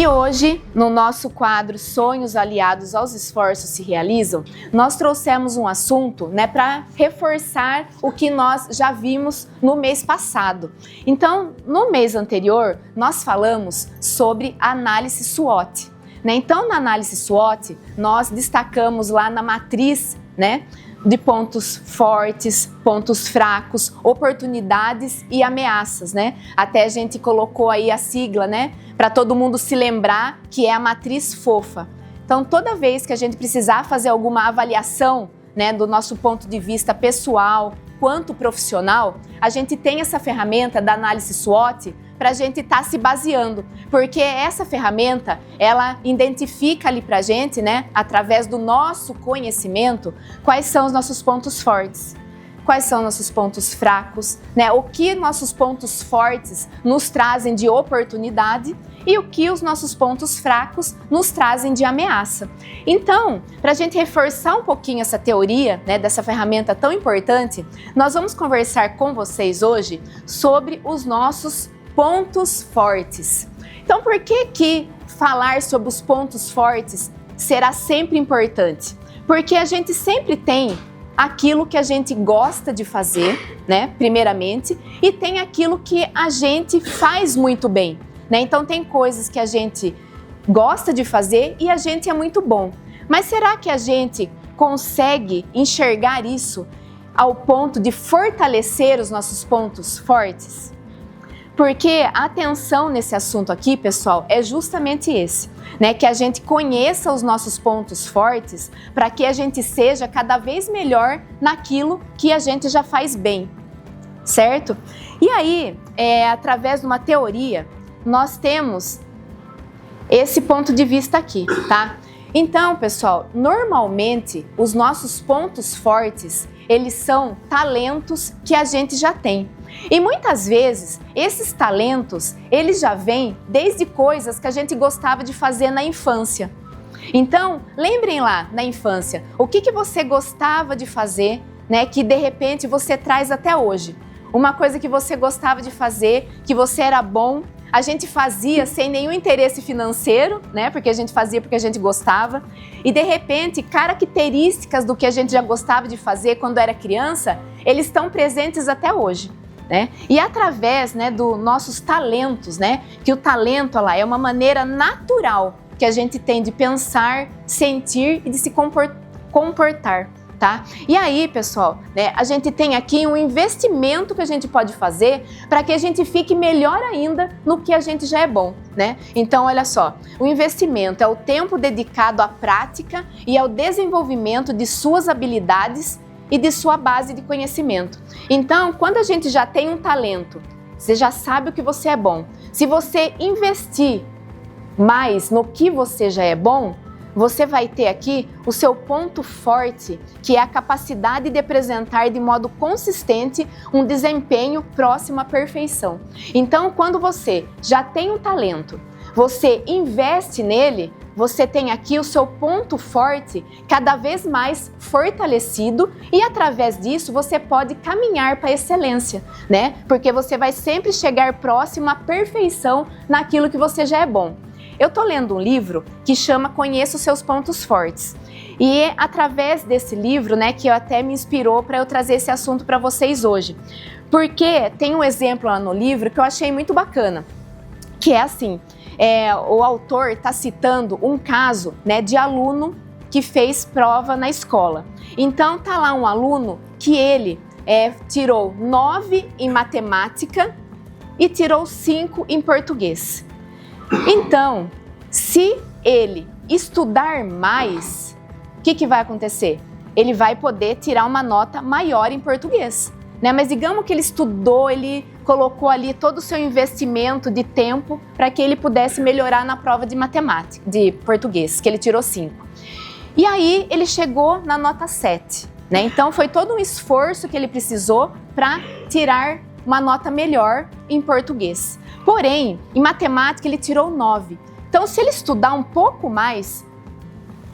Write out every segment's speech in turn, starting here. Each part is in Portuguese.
E hoje, no nosso quadro Sonhos Aliados aos Esforços se Realizam, nós trouxemos um assunto, para reforçar o que nós já vimos no mês passado. Então, no mês anterior, nós falamos sobre análise SWOT. Então, na análise SWOT, nós destacamos lá na matriz, de pontos fortes, pontos fracos, oportunidades e ameaças, Até a gente colocou aí a sigla, para todo mundo se lembrar que é a matriz FOFA. Então, toda vez que a gente precisar fazer alguma avaliação, do nosso ponto de vista pessoal quanto profissional, a gente tem essa ferramenta da análise SWOT para a gente estar se baseando, porque essa ferramenta, ela identifica ali para a gente, através do nosso conhecimento, quais são os nossos pontos fortes, quais são nossos pontos fracos, o que nossos pontos fortes nos trazem de oportunidade e o que os nossos pontos fracos nos trazem de ameaça. Então, para a gente reforçar um pouquinho essa teoria, dessa ferramenta tão importante, nós vamos conversar com vocês hoje sobre os nossos pontos fortes. Então, por que falar sobre os pontos fortes será sempre importante? Porque a gente sempre tem aquilo que a gente gosta de fazer, primeiramente, e tem aquilo que a gente faz muito bem, Então, tem coisas que a gente gosta de fazer e a gente é muito bom. Mas será que a gente consegue enxergar isso ao ponto de fortalecer os nossos pontos fortes? Porque a atenção nesse assunto aqui, pessoal, é justamente esse, que a gente conheça os nossos pontos fortes para que a gente seja cada vez melhor naquilo que a gente já faz bem, certo? E aí, através de uma teoria, nós temos esse ponto de vista aqui, tá? Então, pessoal, normalmente os nossos pontos fortes, eles são talentos que a gente já tem. E muitas vezes, esses talentos, eles já vêm desde coisas que a gente gostava de fazer na infância. Então, lembrem lá, na infância, o que você gostava de fazer, que de repente você traz até hoje. Uma coisa que você gostava de fazer, que você era bom, a gente fazia sem nenhum interesse financeiro, porque a gente fazia porque a gente gostava. E de repente, características do que a gente já gostava de fazer quando era criança, eles estão presentes até hoje. E através dos nossos talentos, que o talento é uma maneira natural que a gente tem de pensar, sentir e de se comportar. Tá? E aí, pessoal, a gente tem aqui um investimento que a gente pode fazer para que a gente fique melhor ainda no que a gente já é bom, Então, olha só, o investimento é o tempo dedicado à prática e ao desenvolvimento de suas habilidades e de sua base de conhecimento. Então, quando a gente já tem um talento, você já sabe o que você é bom. Se você investir mais no que você já é bom, você vai ter aqui o seu ponto forte, que é a capacidade de apresentar de modo consistente um desempenho próximo à perfeição. Então, quando você já tem um talento, você investe nele, você tem aqui o seu ponto forte cada vez mais fortalecido e através disso você pode caminhar para a excelência, Porque você vai sempre chegar próximo à perfeição naquilo que você já é bom. Eu estou lendo um livro que chama Conheça os Seus Pontos Fortes. E é através desse livro, que até me inspirou para eu trazer esse assunto para vocês hoje. Porque tem um exemplo lá no livro que eu achei muito bacana, que é assim, o autor está citando um caso, de aluno que fez prova na escola. Então, tá lá um aluno que ele tirou 9 em matemática e tirou 5 em português. Então, se ele estudar mais, o que vai acontecer? Ele vai poder tirar uma nota maior em português, Mas digamos que ele estudou, ele colocou ali todo o seu investimento de tempo para que ele pudesse melhorar na prova de matemática, de português, que ele tirou 5. E aí ele chegou na nota 7, Então foi todo um esforço que ele precisou para tirar uma nota melhor em português. Porém, em matemática ele tirou 9. Então, se ele estudar um pouco mais,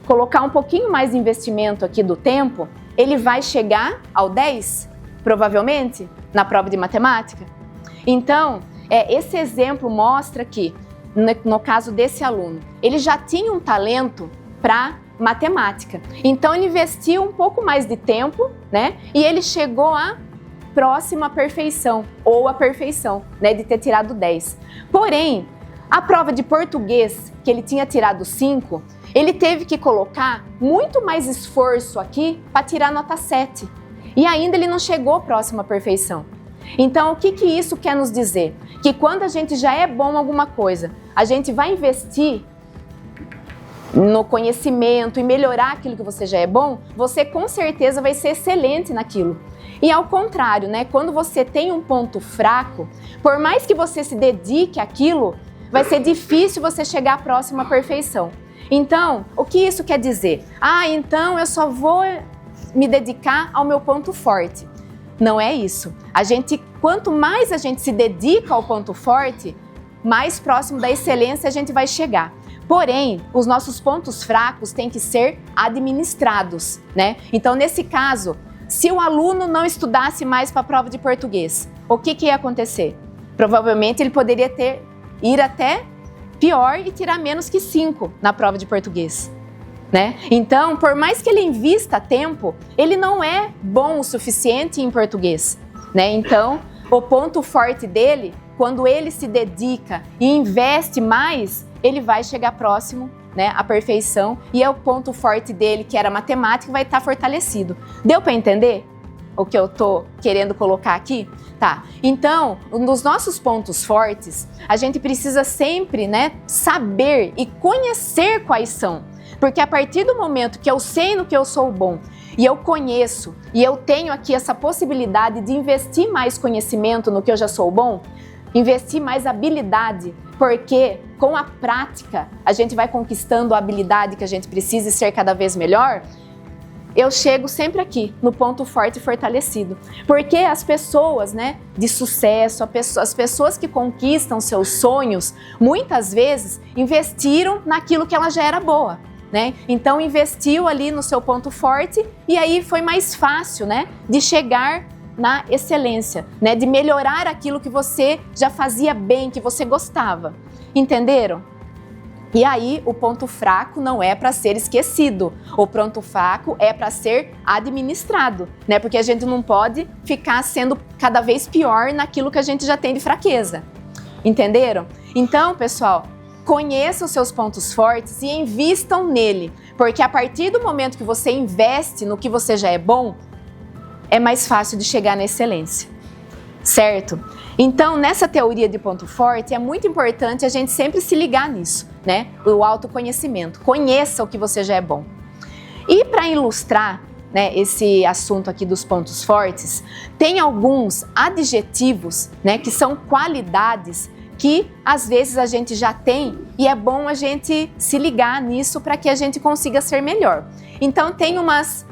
colocar um pouquinho mais de investimento aqui do tempo, ele vai chegar ao 10, provavelmente, na prova de matemática. Então, esse exemplo mostra que no caso desse aluno, ele já tinha um talento para matemática. Então ele investiu um pouco mais de tempo, né? E ele chegou à próxima perfeição, ou à perfeição, né? De ter tirado 10. Porém, a prova de português, que ele tinha tirado 5, ele teve que colocar muito mais esforço aqui para tirar nota 7. E ainda ele não chegou próximo à perfeição. Então, o que isso quer nos dizer? Que quando a gente já é bom em alguma coisa, a gente vai investir no conhecimento e melhorar aquilo que você já é bom, você com certeza vai ser excelente naquilo. E ao contrário, né? Quando você tem um ponto fraco, por mais que você se dedique àquilo, vai ser difícil você chegar próximo à perfeição. Então, o que isso quer dizer? Então eu só vou me dedicar ao meu ponto forte. Não é isso. Quanto mais a gente se dedica ao ponto forte, mais próximo da excelência a gente vai chegar. Porém, os nossos pontos fracos têm que ser administrados, né? Então, nesse caso, se o aluno não estudasse mais para a prova de português, o que ia acontecer? Provavelmente ele poderia ir até pior e tirar menos que 5 na prova de português, né? Então, por mais que ele invista tempo, ele não é bom o suficiente em português, né? Então, o ponto forte dele, quando ele se dedica e investe mais, ele vai chegar próximo, né, à perfeição, e é o ponto forte dele, que era matemática, vai estar fortalecido. Deu para entender o que eu tô querendo colocar aqui? Tá. Então, nos nossos pontos fortes, a gente precisa sempre, né, saber e conhecer quais são. Porque a partir do momento que eu sei no que eu sou bom, e eu conheço, e eu tenho aqui essa possibilidade de investir mais conhecimento no que eu já sou bom, investir mais habilidade, porque com a prática a gente vai conquistando a habilidade que a gente precisa e ser cada vez melhor, eu chego sempre aqui, no ponto forte e fortalecido. Porque as pessoas, né, de sucesso, as pessoas que conquistam seus sonhos, muitas vezes investiram naquilo que ela já era boa, né? Então investiu ali no seu ponto forte e aí foi mais fácil, né, de chegar na excelência, né, de melhorar aquilo que você já fazia bem, que você gostava. Entenderam? E aí, o ponto fraco não é para ser esquecido. O ponto fraco é para ser administrado, né? Porque a gente não pode ficar sendo cada vez pior naquilo que a gente já tem de fraqueza. Entenderam? Então, pessoal, conheça os seus pontos fortes e invistam nele. Porque a partir do momento que você investe no que você já é bom, é mais fácil de chegar na excelência. Certo? Então, nessa teoria de ponto forte, é muito importante a gente sempre se ligar nisso, né? O autoconhecimento. Conheça o que você já é bom. E para ilustrar, né, esse assunto aqui dos pontos fortes, tem alguns adjetivos, né, que são qualidades que às vezes a gente já tem e é bom a gente se ligar nisso para que a gente consiga ser melhor. Então, tem umas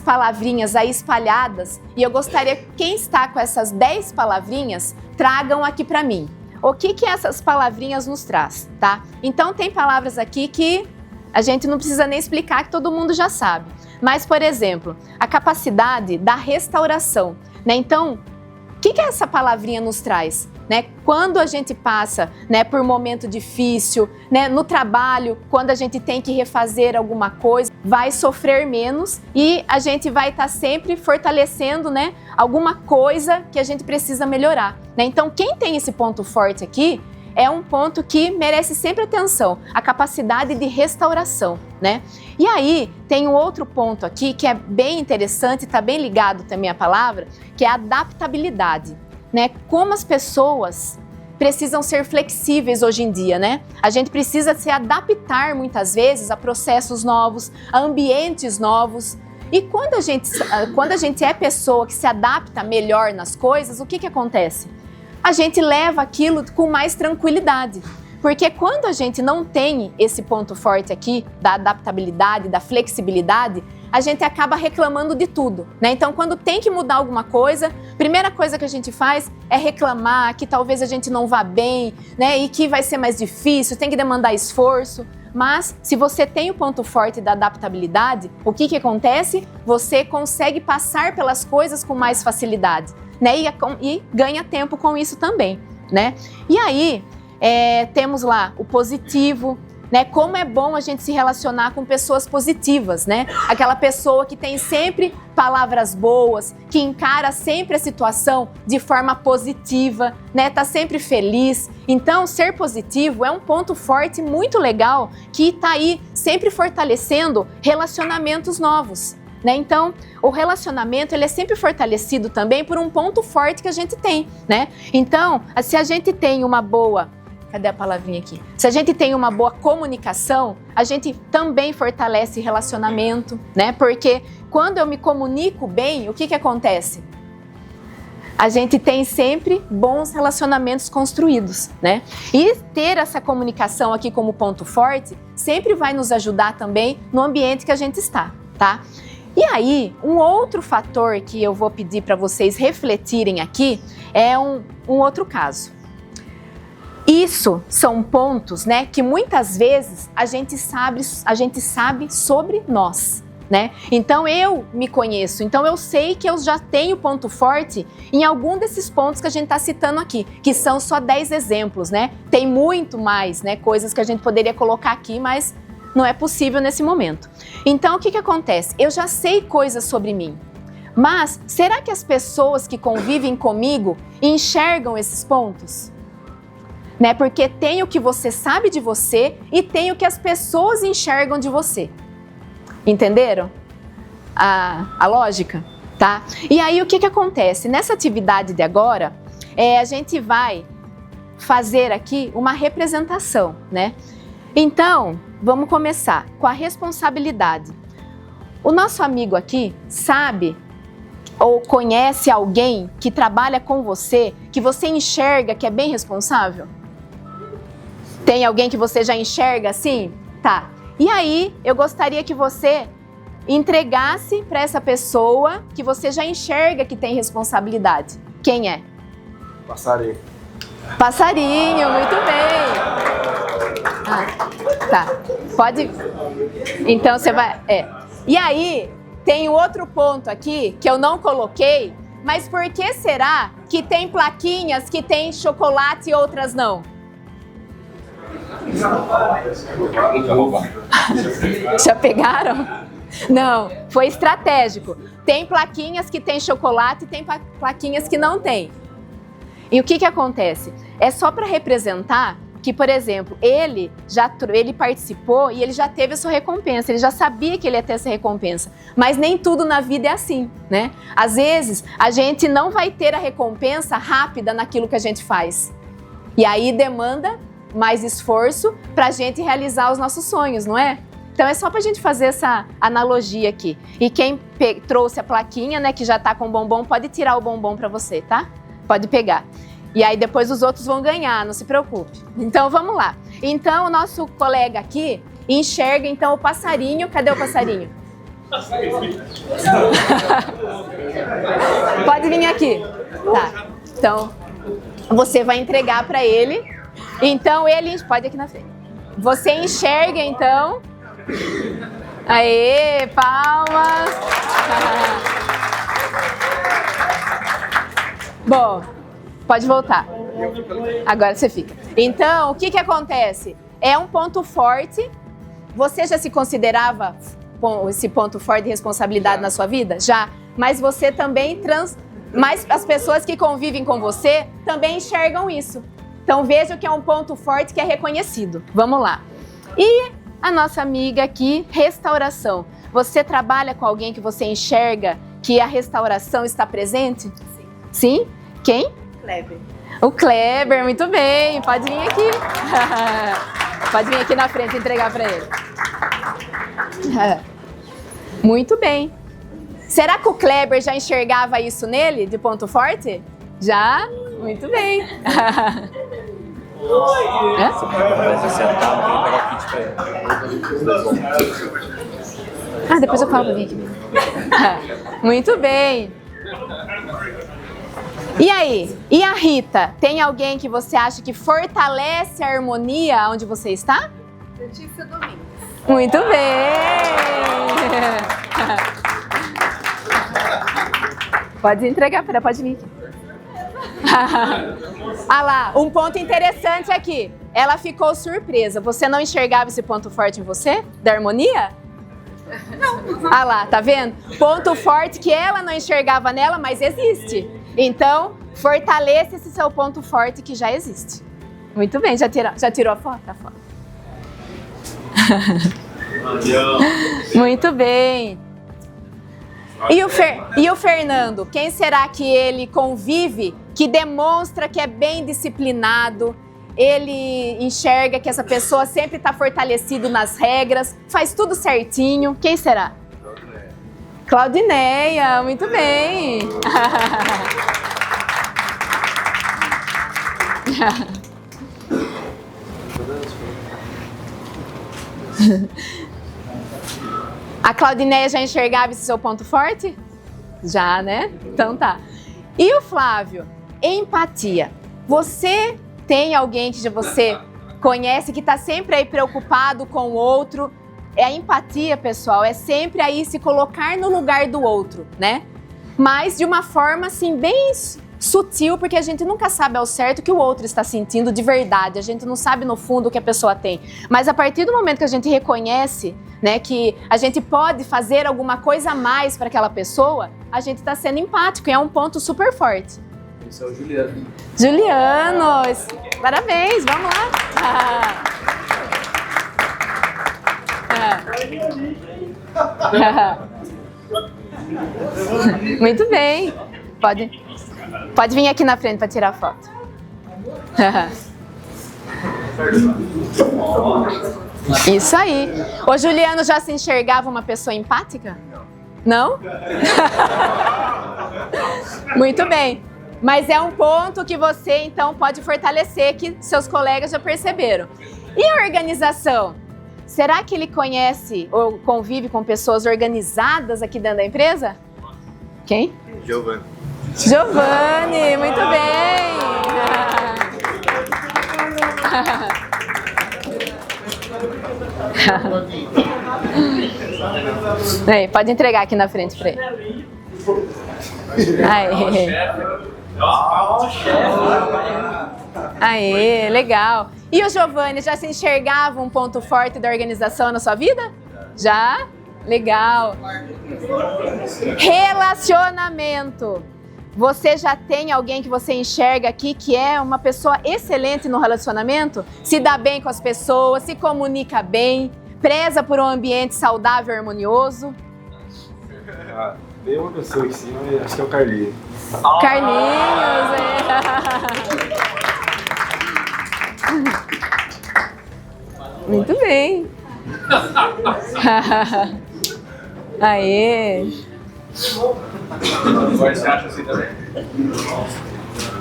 palavrinhas aí espalhadas e eu gostaria que quem está com essas 10 palavrinhas tragam aqui para mim. O que essas palavrinhas nos traz, tá? Então tem palavras aqui que a gente não precisa nem explicar, que todo mundo já sabe. Mas, por exemplo, a capacidade da restauração, né? Então, o que essa palavrinha nos traz? Né? Quando a gente passa, né, por um momento difícil, né, no trabalho, quando a gente tem que refazer alguma coisa, vai sofrer menos e a gente vai estar sempre fortalecendo, né, alguma coisa que a gente precisa melhorar, né? Então, quem tem esse ponto forte aqui é um ponto que merece sempre atenção, a capacidade de restauração, né? E aí, tem um outro ponto aqui que é bem interessante, está bem ligado também à palavra, que é a adaptabilidade. Né? Como as pessoas precisam ser flexíveis hoje em dia, né? A gente precisa se adaptar muitas vezes a processos novos, a ambientes novos. E quando a gente é pessoa que se adapta melhor nas coisas, o que acontece? A gente leva aquilo com mais tranquilidade. Porque quando a gente não tem esse ponto forte aqui, da adaptabilidade, da flexibilidade, a gente acaba reclamando de tudo, né? Então, quando tem que mudar alguma coisa, a primeira coisa que a gente faz é reclamar que talvez a gente não vá bem, né? E que vai ser mais difícil, tem que demandar esforço. Mas, se você tem o ponto forte da adaptabilidade, o que acontece? Você consegue passar pelas coisas com mais facilidade, né? E ganha tempo com isso também, né? E aí, temos lá o positivo, né? Como é bom a gente se relacionar com pessoas positivas, né? Aquela pessoa que tem sempre palavras boas, que encara sempre a situação de forma positiva, né? Tá sempre feliz. Então, ser positivo é um ponto forte muito legal que tá aí sempre fortalecendo relacionamentos novos, né? Então, o relacionamento ele é sempre fortalecido também por um ponto forte que a gente tem, né? Então, se a gente tem uma boa... Cadê a palavrinha aqui? Se a gente tem uma boa comunicação, a gente também fortalece relacionamento, né? Porque quando eu me comunico bem, o que acontece? A gente tem sempre bons relacionamentos construídos, né? E ter essa comunicação aqui como ponto forte sempre vai nos ajudar também no ambiente que a gente está, tá? E aí, um outro fator que eu vou pedir para vocês refletirem aqui é um outro caso. Isso são pontos, né, que muitas vezes a gente sabe sobre nós, né? Então eu me conheço, então eu sei que eu já tenho ponto forte em algum desses pontos que a gente está citando aqui, que são só 10 exemplos, né? Tem muito mais, né, coisas que a gente poderia colocar aqui, mas não é possível nesse momento. Então o que acontece? Eu já sei coisas sobre mim, mas será que as pessoas que convivem comigo enxergam esses pontos? Né? Porque tem o que você sabe de você e tem o que as pessoas enxergam de você. Entenderam a lógica? Tá? E aí o que acontece? Nessa atividade de agora, a gente vai fazer aqui uma representação, né? Então, vamos começar com a responsabilidade. O nosso amigo aqui sabe ou conhece alguém que trabalha com você, que você enxerga que é bem responsável? Tem alguém que você já enxerga assim? Tá. E aí, eu gostaria que você entregasse para essa pessoa que você já enxerga que você Quem é? Passarinho. Passarinho, muito bem. Tá. Pode. Então você vai. E aí, tem outro ponto aqui que eu não coloquei, mas por que será que tem plaquinhas que tem chocolate e outras não? Já pegaram? Não, foi estratégico. Tem plaquinhas que tem chocolate e tem plaquinhas que não tem. E o que acontece? É só para representar que, por exemplo, ele participou e ele já teve a sua recompensa, ele já sabia que ele ia ter essa recompensa. Mas nem tudo na vida é assim, né? Às vezes, a gente não vai ter a recompensa rápida naquilo que a gente faz. E aí demanda mais esforço para a gente realizar os nossos sonhos, não é? Então é só para a gente fazer essa analogia aqui. E quem trouxe a plaquinha, né, que já tá com bombom, pode tirar o bombom para você, tá? Pode pegar. E aí depois os outros vão ganhar, não se preocupe. Então vamos lá. Então o nosso colega aqui enxerga então o passarinho. Cadê o passarinho? Pode vir aqui. Tá. Então você vai entregar para ele. Então ele pode ir aqui na frente. Você enxerga então. Aê, palmas. Bom, pode voltar. Agora você fica. Então, o que acontece? É um ponto forte. Você já se considerava esse ponto forte de responsabilidade na sua vida? Já. Mas você também mas as pessoas que convivem com você também enxergam isso. Então veja que é um ponto forte que é reconhecido. Vamos lá. E a nossa amiga aqui, restauração. Você trabalha com alguém que você enxerga que a restauração está presente? Sim. Sim? Quem? Kleber. O Kleber, muito bem. Pode vir aqui. Pode vir aqui na frente entregar para ele. Muito bem. Será que o Kleber já enxergava isso nele, de ponto forte? Já? Muito bem. Depois eu falo pra mim aqui. Muito bem. E aí? E a Rita? Tem alguém que você acha que fortalece a harmonia onde você está? Letícia Domingos. Muito bem. Pode entregar para ela, pode vir aqui. Ah lá, um ponto interessante aqui. Ela ficou surpresa. Você não enxergava esse ponto forte em você? Da harmonia? Não. Ah lá, tá vendo? Ponto forte que ela não enxergava nela, mas existe. Então, fortaleça esse seu ponto forte que já existe. Muito bem, já tirou a foto? A foto. Muito bem. E o Fernando? Quem será que ele convive, que demonstra que é bem disciplinado, ele enxerga que essa pessoa sempre está fortalecido nas regras, faz tudo certinho? Quem será? Claudineia, muito bem. A Claudineia já enxergava esse seu ponto forte? Já, né? Então tá. E o Flávio? Empatia. Você tem alguém que você conhece que está sempre aí preocupado com o outro? É a empatia, pessoal, é sempre aí se colocar no lugar do outro, né? Mas de uma forma assim bem sutil, porque a gente nunca sabe ao certo o que o outro está sentindo de verdade. A gente não sabe no fundo o que a pessoa tem. Mas a partir do momento que a gente reconhece, né, que a gente pode fazer alguma coisa a mais para aquela pessoa, a gente está sendo empático e é um ponto super forte. Esse é o Juliano. Juliano, parabéns, vamos lá. Muito bem. Pode vir aqui na frente para tirar foto. Isso aí. O Juliano já se enxergava uma pessoa empática? Não? Muito bem. Mas é um ponto que você, então, pode fortalecer, que seus colegas já perceberam. E a organização? Será que ele conhece ou convive com pessoas organizadas aqui dentro da empresa? Quem? Giovanni. Giovanni, muito bem! Aí, pode entregar aqui na frente para ele. Aí. Aê, legal. E o Giovanni, já se enxergava um ponto forte da organização na sua vida? Já? Legal. Relacionamento. Você já tem alguém que você enxerga aqui que é uma pessoa excelente no relacionamento? Se dá bem com as pessoas, se comunica bem, preza por um ambiente saudável e harmonioso? Tem uma pessoa aqui em cima, acho que é o Carlinhos. Carlinhos, Muito bem. Aê. Você acha assim também?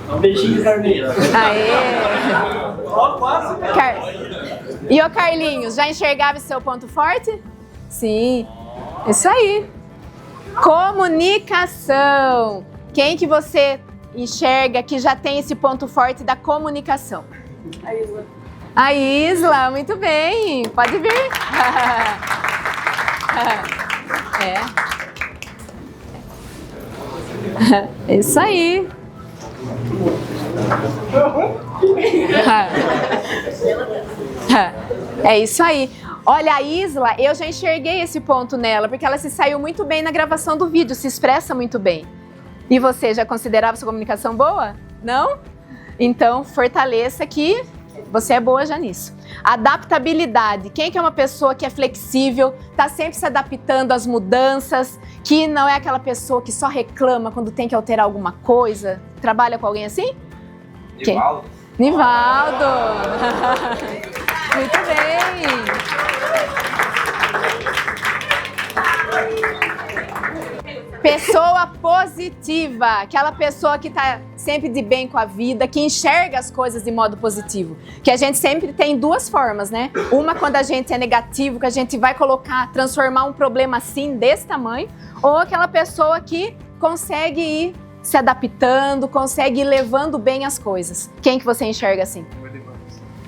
Um beijinho, Carlinhos. Aê. Quase. E o Carlinhos, já enxergava esse seu ponto forte? Sim. Isso aí. Comunicação. Quem que você enxerga que já tem esse ponto forte da comunicação? A Isla. A Isla, muito bem. Pode vir. É. Isso aí. É isso aí. Olha, a Isla, eu já enxerguei esse ponto nela, porque ela se saiu muito bem na gravação do vídeo, se expressa muito bem. E você já considerava sua comunicação boa? Não? Então, fortaleça que você é boa já nisso. Adaptabilidade. Quem que é uma pessoa que é flexível, está sempre se adaptando às mudanças, que não é aquela pessoa que só reclama quando tem que alterar alguma coisa? Trabalha com alguém assim? Nivaldo. Nivaldo! Muito bem! Pessoa positiva, aquela pessoa que está sempre de bem com a vida, que enxerga as coisas de modo positivo. Que a gente sempre tem duas formas, né? Uma quando a gente é negativo, que a gente vai transformar um problema assim, desse tamanho, ou aquela pessoa que consegue ir se adaptando, consegue ir levando bem as coisas. Quem que você enxerga assim?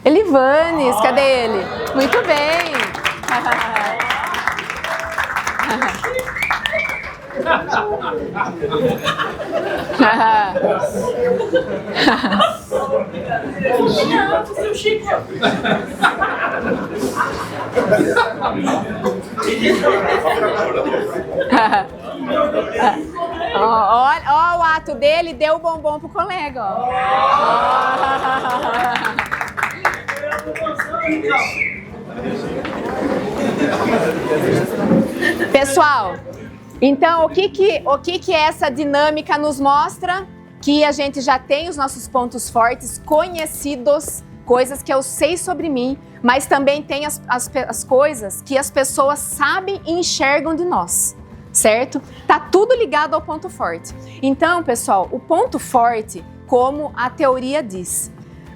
Elivanes, cadê ele? Muito bem! Seu Chico. Ó, o ato dele, deu o bombom pro colega, ó. Pessoal, então o que essa dinâmica nos mostra? Que a gente já tem os nossos pontos fortes conhecidos, coisas que eu sei sobre mim, mas também tem as coisas que as pessoas sabem e enxergam de nós, certo? Tá tudo ligado ao ponto forte. Então, pessoal, o ponto forte, como a teoria diz,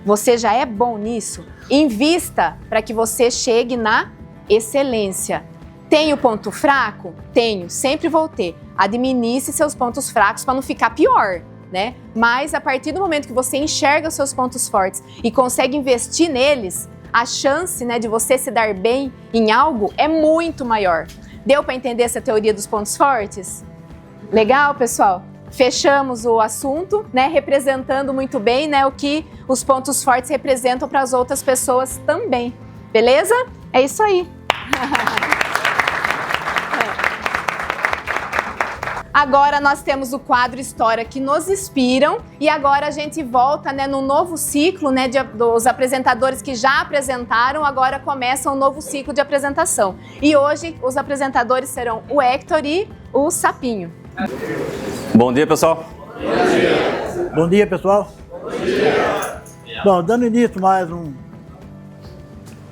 você já é bom nisso? Invista para que você chegue na excelência. Tenho ponto fraco? Tenho, sempre vou ter. Administre seus pontos fracos para não ficar pior, né? Mas a partir do momento que você enxerga os seus pontos fortes e consegue investir neles, a chance, né, de você se dar bem em algo é muito maior. Deu para entender essa teoria dos pontos fortes? Legal, pessoal? Fechamos o assunto, né, representando muito bem, né, o que os pontos fortes representam para as outras pessoas também. Beleza? É isso aí. Agora nós temos o quadro História que nos inspiram e agora a gente volta, né, no novo ciclo, né, dos apresentadores que já apresentaram, agora começa um novo ciclo de apresentação. E hoje os apresentadores serão o Hector e o Sapinho. Bom dia, pessoal. Bom dia, pessoal. Bom, dando início mais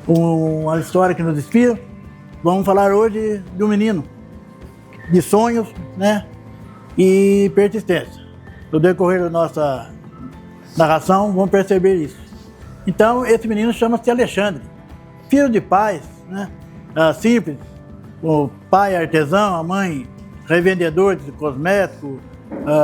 uma história que nos inspira, vamos falar hoje de um menino, de sonhos, né, e persistência. No decorrer da nossa narração, vamos perceber isso. Então, esse menino chama-se Alexandre, filho de pais, né, simples, o pai artesão, a mãe revendedor de cosméticos,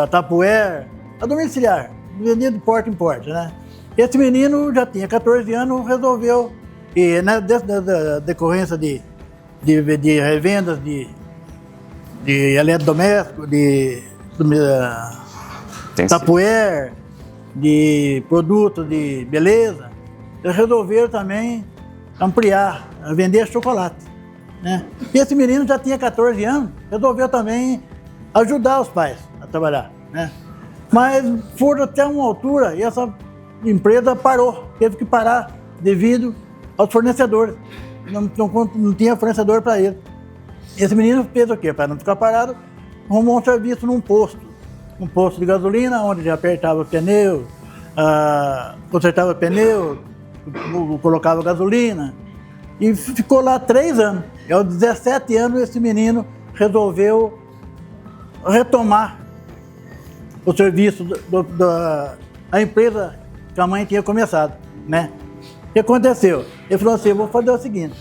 tapuér, a domiciliar, vendia de porta em porta, né. Esse menino já tinha 14 anos, resolveu, e né, da decorrência de revendas de eletrodoméstico, de tapuér, de produtos de beleza, eles resolveram também ampliar, vender chocolate, né? E esse menino já tinha 14 anos, resolveu também ajudar os pais a trabalhar, né? Mas foram até uma altura e essa empresa parou, teve que parar devido aos fornecedores, não tinha fornecedor para ele. Esse menino fez o quê? Para não ficar parado, arrumou um serviço num posto de gasolina, onde ele apertava o pneu, consertava o pneu, colocava gasolina, e ficou lá 3 anos. E aos 17 anos, esse menino resolveu retomar o serviço da empresa que a mãe tinha começado, né? O que aconteceu? Ele falou assim, vou fazer o seguinte,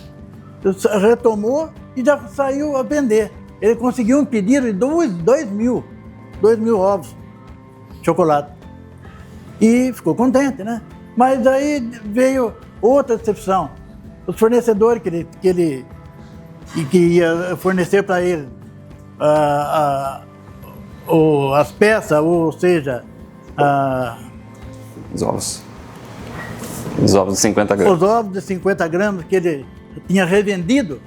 retomou e já saiu a vender. Ele conseguiu um pedido de 2 mil ovos de chocolate. E ficou contente, né? Mas aí veio outra decepção. Os fornecedores que ia fornecer para ele as peças, ou seja, Os ovos. Os ovos de 50 gramas. Os ovos de 50 gramas que ele tinha revendido,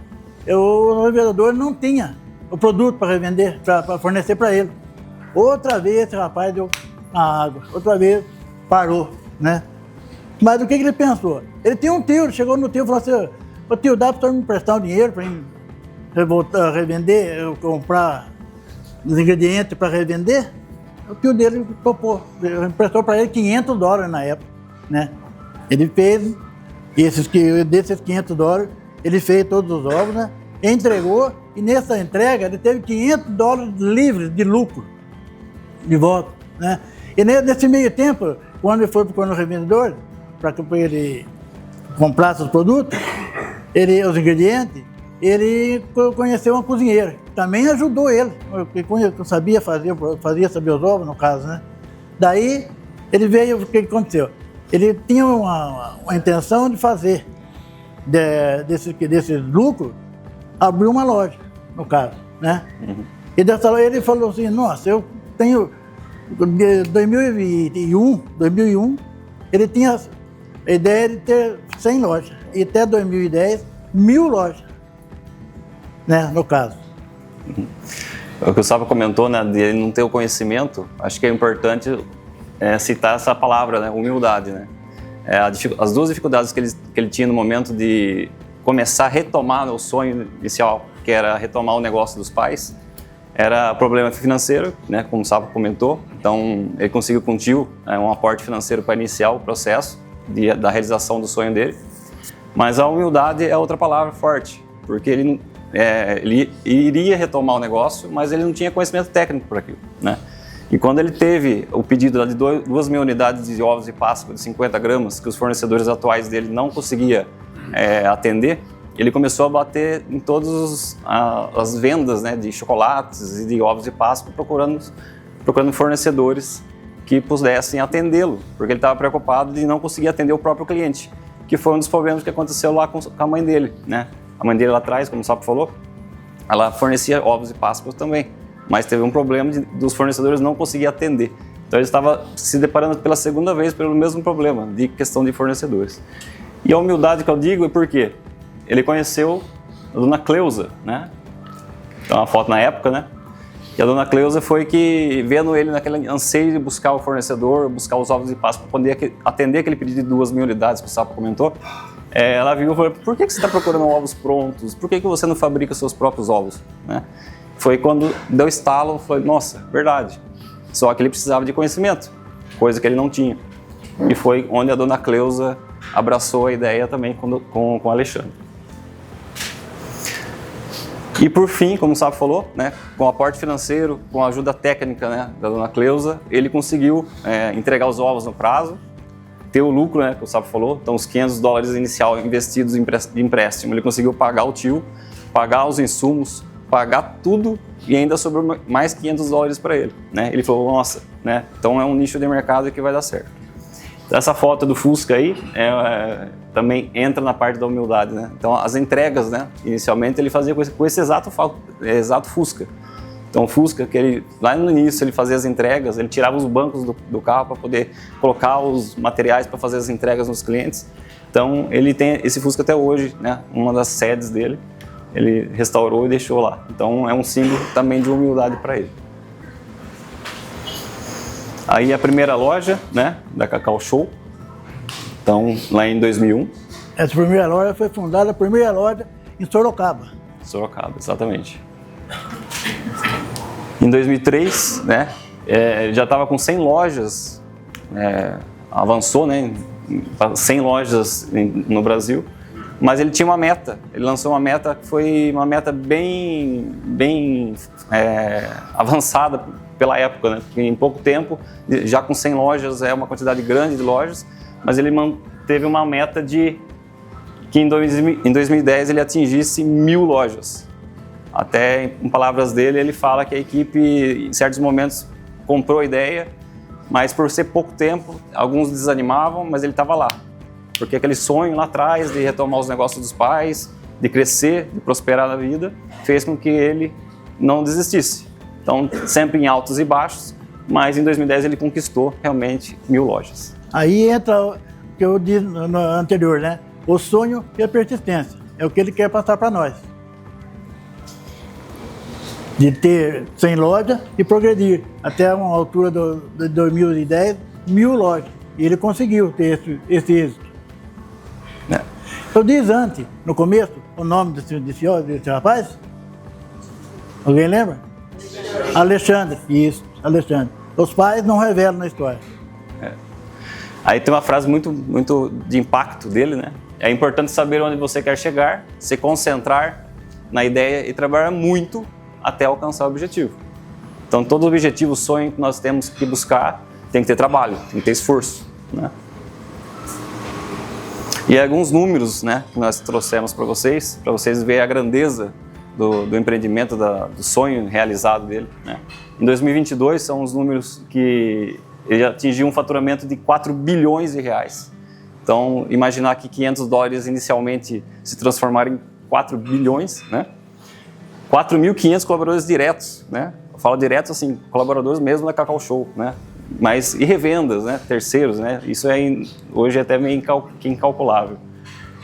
o revendedor não tinha o produto para revender, para fornecer para ele. Outra vez esse rapaz deu a água, outra vez parou, né? Mas o que ele pensou? Ele tinha um tio, ele chegou no tio e falou assim, ô tio, dá para me emprestar um dinheiro para revender, eu comprar os ingredientes para revender? O tio dele topou, emprestou para ele $500 na época, né? Ele fez, desses $500, ele fez todos os ovos, né? Entregou, e nessa entrega ele teve $500 livres de lucro, de volta, né? E nesse meio tempo, quando ele foi procurando o revendedor, para que ele comprasse os produtos, os ingredientes, ele conheceu uma cozinheira, que também ajudou ele, que sabia saber os ovos, no caso, né? Daí, ele veio, o que aconteceu? Ele tinha uma intenção de fazer desses lucros, abrir uma loja, no caso, né? Uhum. Ele falou assim, nossa, eu tenho... De 2001, ele tinha a ideia de ter 100 lojas. E até 2010, 1000 lojas, né, no caso. O que o Sávio comentou, né, de ele não ter o conhecimento, acho que é importante citar essa palavra, né, humildade, né. As duas dificuldades que ele tinha no momento de começar a retomar o sonho inicial, que era retomar o negócio dos pais, era problema financeiro, né, como o Sávio comentou. Então, ele conseguiu com o tio um aporte financeiro para iniciar o processo da realização do sonho dele. Mas a humildade é outra palavra forte, porque ele iria retomar o negócio, mas ele não tinha conhecimento técnico para aquilo, né? E quando ele teve o pedido de 2.000 unidades de ovos de Páscoa de 50 gramas, que os fornecedores atuais dele não conseguiam atender, ele começou a bater em todas as vendas, né, de chocolates e de ovos de Páscoa, procurando fornecedores que pudessem atendê-lo, porque ele estava preocupado de não conseguir atender o próprio cliente, que foi um dos problemas que aconteceu lá com a mãe dele, né? A mãe dele lá atrás, como o Sávio falou, ela fornecia ovos de Páscoa também, mas teve um problema dos fornecedores não conseguir atender. Então ele estava se deparando pela segunda vez pelo mesmo problema de questão de fornecedores. E a humildade que eu digo é porque ele conheceu a dona Cleusa, né? Então uma foto na época, né? E a dona Cleusa foi que, vendo ele naquele anseio de buscar o fornecedor, buscar os ovos de Páscoa para poder atender aquele pedido de 2.000 unidades que o Sávio comentou, ela viu e falou, por que você está procurando ovos prontos? Por que você não fabrica seus próprios ovos? Né? Foi quando deu estalo, foi, nossa, verdade. Só que ele precisava de conhecimento, coisa que ele não tinha. E foi onde a dona Cleusa abraçou a ideia também com o Alexandre. E por fim, como o Sávio falou, né, com o aporte financeiro, com a ajuda técnica, né, da dona Cleusa, ele conseguiu entregar os ovos no prazo, ter o lucro, né, que o Sávio falou. Então os $500 inicial investidos de empréstimo, ele conseguiu pagar o tio, pagar os insumos, pagar tudo e ainda sobrou mais $500 para ele, né? Ele falou, nossa, né, então é um nicho de mercado que vai dar certo. Então, essa foto do Fusca aí também entra na parte da humildade, né? Então as entregas, né, inicialmente ele fazia com esse exato Fusca. Então o Fusca, que ele, lá no início ele fazia as entregas, ele tirava os bancos do carro para poder colocar os materiais para fazer as entregas nos clientes. Então ele tem esse Fusca até hoje, né, uma das sedes dele, ele restaurou e deixou lá. Então é um símbolo também de humildade para ele. Aí a primeira loja, né, da Cacau Show, então lá em 2001. Essa primeira loja foi fundada, a primeira loja em Sorocaba. Sorocaba, exatamente. Em 2003, né, já estava com 100 lojas, avançou, né, 100 lojas no Brasil, mas ele tinha uma meta, ele lançou uma meta que foi uma meta bem avançada pela época, né, porque em pouco tempo, já com 100 lojas, é uma quantidade grande de lojas, mas ele manteve uma meta de que em 2010 ele atingisse 1.000 lojas. Até, em palavras dele, ele fala que a equipe, em certos momentos, comprou a ideia, mas por ser pouco tempo, alguns desanimavam, mas ele estava lá. Porque aquele sonho lá atrás de retomar os negócios dos pais, de crescer, de prosperar na vida, fez com que ele não desistisse. Então, sempre em altos e baixos, mas em 2010 ele conquistou realmente 1.000 lojas. Aí entra o que eu disse no anterior, né? O sonho e a persistência. É o que ele quer passar para nós. De ter 100 lojas e progredir até uma altura de 2010, 1.000 lojas. E ele conseguiu ter esse êxito. Eu disse antes, no começo, o nome desse rapaz? Alguém lembra? Alexandre. Isso, Alexandre. Os pais não revelam na história. Aí tem uma frase muito de impacto dele, né? É importante saber onde você quer chegar, se concentrar na ideia e trabalhar muito até alcançar o objetivo. Então, todo objetivo, sonho que nós temos que buscar, tem que ter trabalho, tem que ter esforço, né? E alguns números, né, que nós trouxemos para vocês verem a grandeza do empreendimento, do sonho realizado dele, né? Em 2022, são os números que ele atingiu um faturamento de 4 bilhões de reais. Então, imaginar que $500 inicialmente se transformaram em 4 bilhões, né? 4.500 colaboradores diretos, né? Eu falo diretos assim, colaboradores mesmo da Cacau Show, né? Mas e revendas, né? Terceiros, né? Isso hoje é até meio incalculável.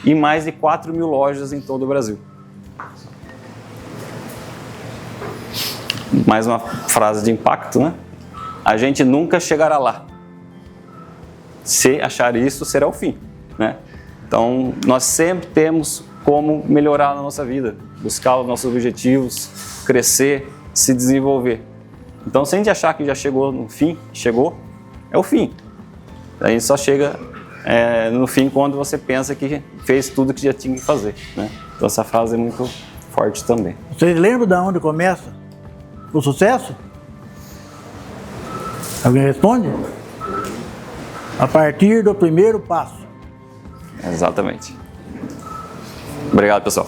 E mais de 4.000 lojas em todo o Brasil. Mais uma frase de impacto, né? A gente nunca chegará lá. Se achar isso, será o fim, né? Então, nós sempre temos como melhorar na nossa vida, buscar os nossos objetivos, crescer, se desenvolver. Então, se a gente achar que já chegou no fim, é o fim. A gente só chega no fim quando você pensa que fez tudo que já tinha que fazer, né? Então, essa frase é muito forte também. Vocês lembram de onde começa o sucesso? Alguém responde? A partir do primeiro passo. Exatamente. Obrigado, pessoal.